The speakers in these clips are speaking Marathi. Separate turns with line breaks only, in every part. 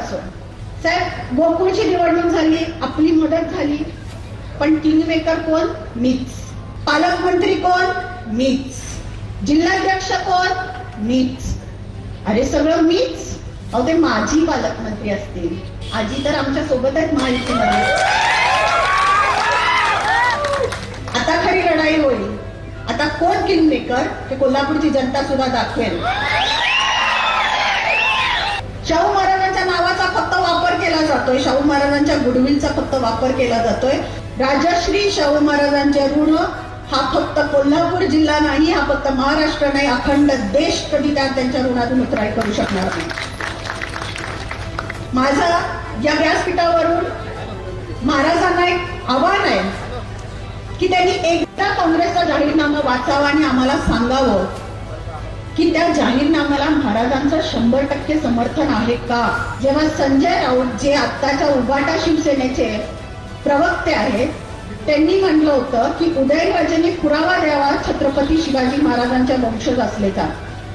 असो. साहेब, गोकुळची निवडणूक झाली, आपली मदत झाली, पण किंगमेकर कोण? मीच. पालकमंत्री कोण? मीच. जिल्हाध्यक्ष कोण? मीच. अरे सगळं मीच. अहो, ते माझी पालकमंत्री असतील, आजी तर आमच्या सोबत आहेत महायुतीमध्ये. आता खरी लढाई होईल. आता कोण किंगमेकर हे कोल्हापूरची जनता सुद्धा दाखवेल. शाहू महाराजांच्या नावाचा फक्त वापर केला जातोय, शाहू महाराजांच्या गुडविलचा फक्त वापर केला जातोय. राजश्री शाहू महाराजांचे ऋण हा फक्त कोल्हापूर जिल्हा नाही, हा फक्त महाराष्ट्र नाही, अखंड देश कधी त्यांच्या ऋणातून उतराई करू शकणार नाही. माझा या व्यासपीठावरून महाराजांना एक आव्हान आहे की त्यांनी एकदा काँग्रेसचा जाहीरनामा वाचावा आणि आम्हाला सांगावं की त्या जाहीरनाम्याला महाराजांचं 100% समर्थन आहे का. जेव्हा संजय राऊत, जे आत्ताच्या उबाटा शिवसेनेचे प्रवक्ते आहेत, त्यांनी म्हटलं होतं की उदयनराजेंनी पुरावा द्यावा छत्रपती शिवाजी महाराजांच्या वंशज असलेचा,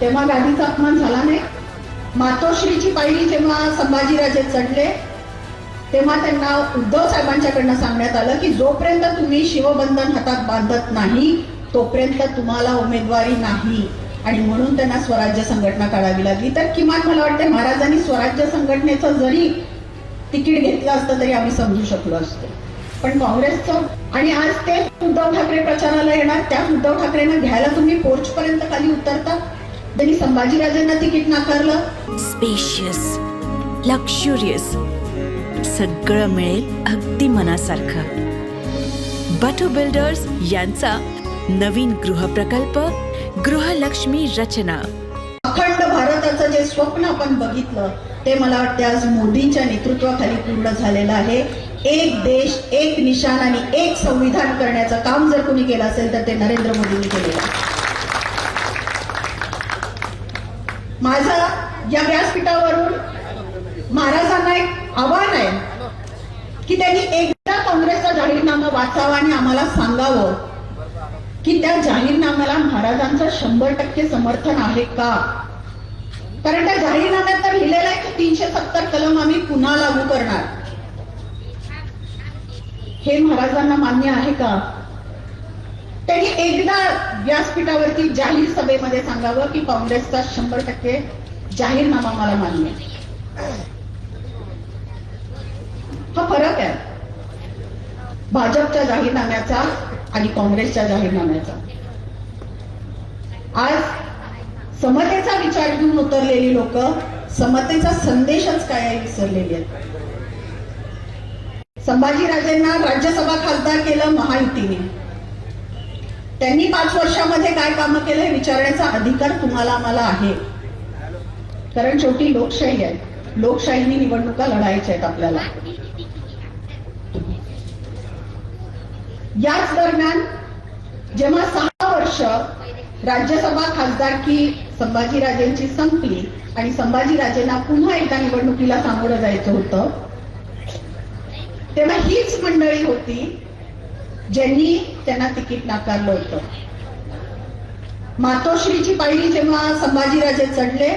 तेव्हा गादीचा अपमान झाला नाही. मातोश्रीची पायरी जेव्हा संभाजीराजे चढले, तेव्हा त्यांना उद्धव साहेबांच्याकडनं सांगण्यात आलं की जोपर्यंत तुम्ही शिवबंधन हातात बांधत नाही तोपर्यंत तुम्हाला उमेदवारी नाही, आणि म्हणून त्यांना स्वराज्य संघटना काढावी लागली. तर किमान मला वाटतं महाराजांनी स्वराज्य संघटनेचं जरी तिकीट घेतलं असतं तरी आम्ही समजू शकलो असतो. पण काँग्रेसचं, आणि आज ते उद्धव ठाकरे प्रचाराला येणार, त्या उद्धव ठाकरेंना घ्यायला तुम्ही पोर्च पर्यंत खाली उतरता. त्यांनी संभाजीराजांना तिकीट नाकारलं.
स्पेशियस, लक्झुरियस, सगळं मिळेल अगदी मनासारखं. बटू बिल्डर्स यांचा नवीन गृहप्रकल्प गृहलक्ष्मी रचना.
अखंड भारताचं जे स्वप्न आपण बघितलं ते मला वाटतं आज मोदींच्या नेतृत्वाखाली पूर्ण झालेलं आहे. एक देश, एक निशाण आणि एक संविधान करण्याचं काम जर कोणी केलं असेल तर ते नरेंद्र मोदींनी केलेलं आहे. माझा या व्यासपीठावरून महाराजांना एक आव्हान आहे की त्यांनी एकदा काँग्रेसचा जाहीरनामा वाचावा आणि आम्हाला सांगावं की त्या जाहीरनाम्याला महाराजांचं 100% समर्थन आहे का. कारण त्या जाहीरनाम्यात तर लिहिलेलं आहे की 370 कलम आम्ही पुन्हा लागू करणार. हे महाराजांना मान्य आहे का. त्यांनी एकदा व्यासपीठावरती जाहीर सभेमध्ये सांगावं की काँग्रेसचा 100% जाहीरनामा मला मान्य. हा फरक आहे भाजपच्या जाहीरनाम्याचा आणि काँग्रेसच्या जाहीरनाम्याचा. आज समतेचा विचार घेऊन उतरलेली लोक समतेचा संदेशच काय आहे विसरलेली आहेत. संभाजीराजेंना राज्यसभा खासदार केलं महायुतीने. त्यांनी 5 वर्षामध्ये काय कामं केलं हे विचारण्याचा अधिकार तुम्हाला आम्हाला आहे, कारण शेवटी लोकशाही आहे. लोकशाहीने निवडणुका लढायच्या आहेत आपल्याला. याच दरम्यान जेव्हा 6 वर्ष राज्यसभा खासदारकी संभाजीराजेंची संपली आणि संभाजीराजेंना पुन्हा एकदा निवडणुकीला सामोरं जायचं होतं, तेव्हा हीच मंडळी होती ज्यांनी त्यांना तिकीट नाकारलं होतं. मातोश्रीची पायरी जेव्हा संभाजीराजे चढले,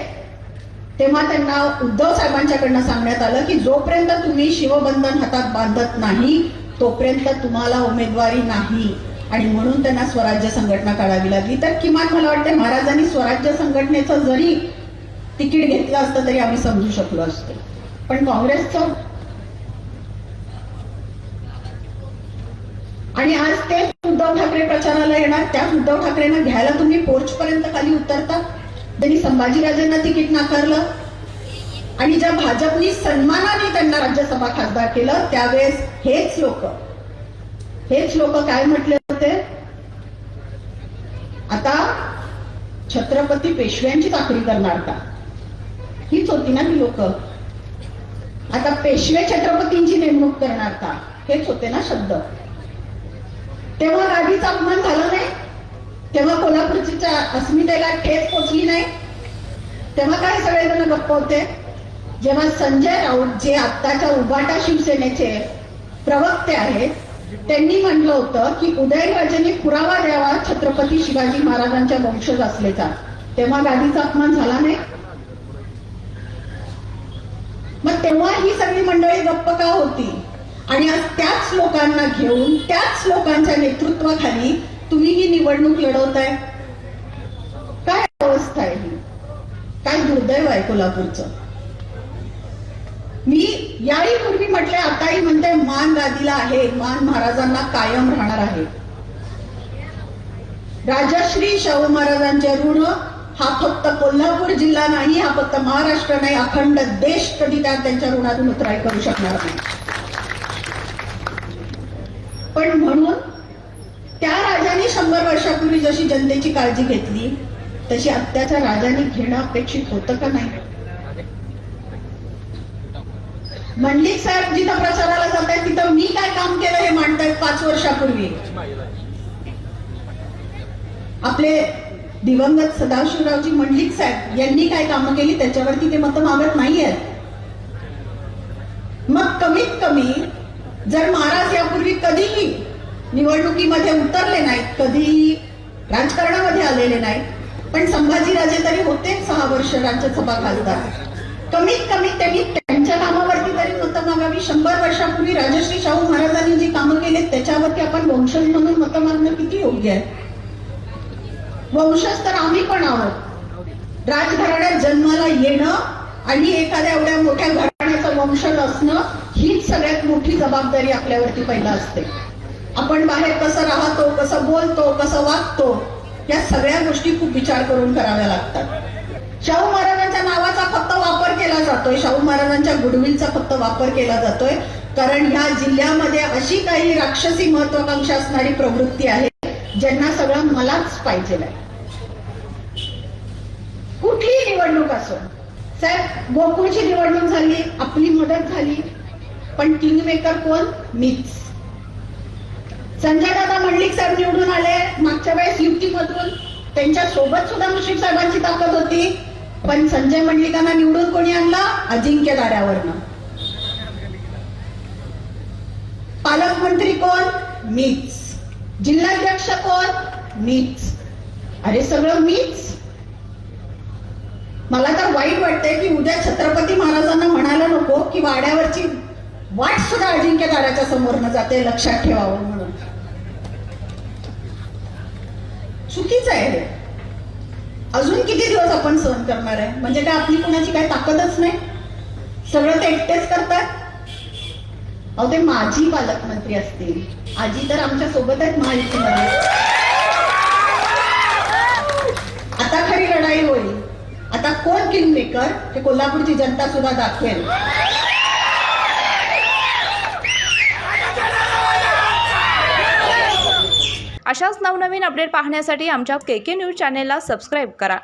तेव्हा त्यांना उद्धव साहेबांच्याकडनं सांगण्यात आलं की जोपर्यंत तुम्ही शिवबंधन हातात बांधत नाही तोपर्यंत तुम्हाला उमेदवारी नाही, आणि म्हणून त्यांना स्वराज्य संघटना काढावी लागली. तर किमान मला वाटतं महाराजांनी स्वराज्य संघटनेचं जरी तिकीट घेतलं असतं तरी आम्ही समजू शकलो असतो. पण काँग्रेसचं, आणि आज ते उद्धव ठाकरे प्रचाराला येणार, त्या उद्धव ठाकरेंना घ्यायला तुम्ही पोर्च पर्यंत खाली उतरता. त्यांनी संभाजीराजांना तिकीट नाकारलं, आणि ज्या भाजपनी सन्मानाने त्यांना राज्यसभा खासदार केलं त्यावेळेस हेच लोक काय म्हटले होते, आता छत्रपती पेशव्यांची चाकरी करणार का. हीच होती ना ती लोक. आता पेशवे छत्रपतींची नेमणूक करणार का, हेच होते ना शब्द. तेव्हा गादीचा अपमान झाला नाही, तेव्हा कोल्हापूरच्या अस्मितेला ठेच पोचली नाही, तेव्हा काय सगळेजण गप्प होते. जेव्हा संजय राऊत, जे आत्ताच्या उबाटा शिवसेनेचे प्रवक्ते आहेत, त्यांनी म्हटलं होतं की उदयनराजेंनी पुरावा द्यावा छत्रपती शिवाजी महाराजांच्या वंशज असलेचा, तेव्हा गादीचा अपमान झाला नाही. मग तेव्हा ही सगळी मंडळी गप्प का होती? आणि आज त्याच लोकांना घेऊन त्याच लोकांच्या नेतृत्वाखाली तुम्ही ही निवडणूक लढवताय. काय अवस्था आहे ही? काय दुर्दैव आहे कोल्हापूरचं. मी याही पूर्वी म्हटले, आताही म्हणते, मान गादीला आहे, मान महाराजांना कायम राहणार आहे. राजश्री शाहू महाराजांचे ऋण हा फक्त कोल्हापूर जिल्हा नाही, हा फक्त महाराष्ट्र नाही, अखंड देश कधी त्यांच्या ऋणातून उतराई करू शकणार नाही. पण म्हणून त्या राजांनी 100 वर्षापूर्वी जशी जनतेची काळजी घेतली तशी आत्ताच्या राजांनी घेणं अपेक्षित होतं का नाही? मंडलिक साहेब जिथं प्रचाराला जात आहेत तिथं मी काय काम केलं हे मांडतायत 5 वर्षापूर्वी. आपले दिवंगत सदाशिवरावजी मंडलिक साहेब यांनी काय कामं केली त्याच्यावरती ते मतं मागत नाहीयेत. मग कमीत कमी जर महाराज यापूर्वी कधीही निवडणुकीमध्ये उतरले नाहीत, कधीही राजकारणामध्ये आलेले नाहीत, पण संभाजीराजे तरी होते 6 वर्ष राज्यसभा खासदार, कमीत कमी त्यांनी त्यांच्या कामावरती तरी मतं मागावी. 100 वर्षापूर्वी राजश्री शाहू महाराजांनी जी कामं केली त्याच्यावरती आपण वंशज म्हणून मतं मागणं किती योग्य आहे? वंशज तर आम्ही पण आहोत. राजघराण्यात जन्माला येणं आणि एखाद्या एवढ्या मोठ्या घराण्याचं वंशज असणं हीच सगळ्यात मोठी जबाबदारी आपल्यावरती पहिला असते. आपण बाहेर कसं राहतो, कसं बोलतो, कसं वागतो, या सगळ्या गोष्टी खूप विचार करून कराव्या लागतात. शाहू महाराजांच्या नावाचा फक्त वापर केला जातोय, शाहू महाराजांच्या गुडविलचा फक्त वापर केला जातोय, कारण ह्या जिल्ह्यामध्ये अशी काही राक्षसी महत्वाकांक्षा असणारी प्रवृत्ती आहे ज्यांना सगळं मलाच पाहिजे आहे. कुठलीही निवडणूक असो साहेब, गोकुळची निवडणूक झाली, आपली मदत झाली, पण किंगमेकर कोण? मीच. संजय दादा मंडलिक साहेब निवडून आले मागच्या वेळेस युतीमधून, त्यांच्या सोबत सुद्धा मुश्रीफ साहेबांची ताकद होती, पण संजय मंडलिकांना निवडून कोणी आणला? अजिंक्य दाड्यावरनं. पालकमंत्री कोण? मीच. जिल्हाध्यक्ष कोण? मीच. अरे सगळं मीच. मला तर वाईट वाटतंय की उद्या छत्रपती महाराजांना म्हणायला नको की वाड्यावरची वाट सुद्धा अजिंक्य दाड्याच्या समोरनं जाते, लक्षात ठेवावं म्हणून. चुकीचं आहे हे. अजून किती दिवस आपण सहन करणार आहे? म्हणजे काय आपली कोणाची काय ताकदच नाही? सगळं ते एकटेच करतात. अहो ते माजी पालकमंत्री असतील, आजी तर आमच्या सोबत आहेत महायुतीमध्ये. आता खरी लढाई होईल. आता कोण किंगमेकर हे कोल्हापूरची जनता सुद्धा दाखवेल.
अशाच नवनवीन अपडेट पाहण्यासाठी आमच्या KK न्यूज चॅनेलला सबस्क्राईब करा.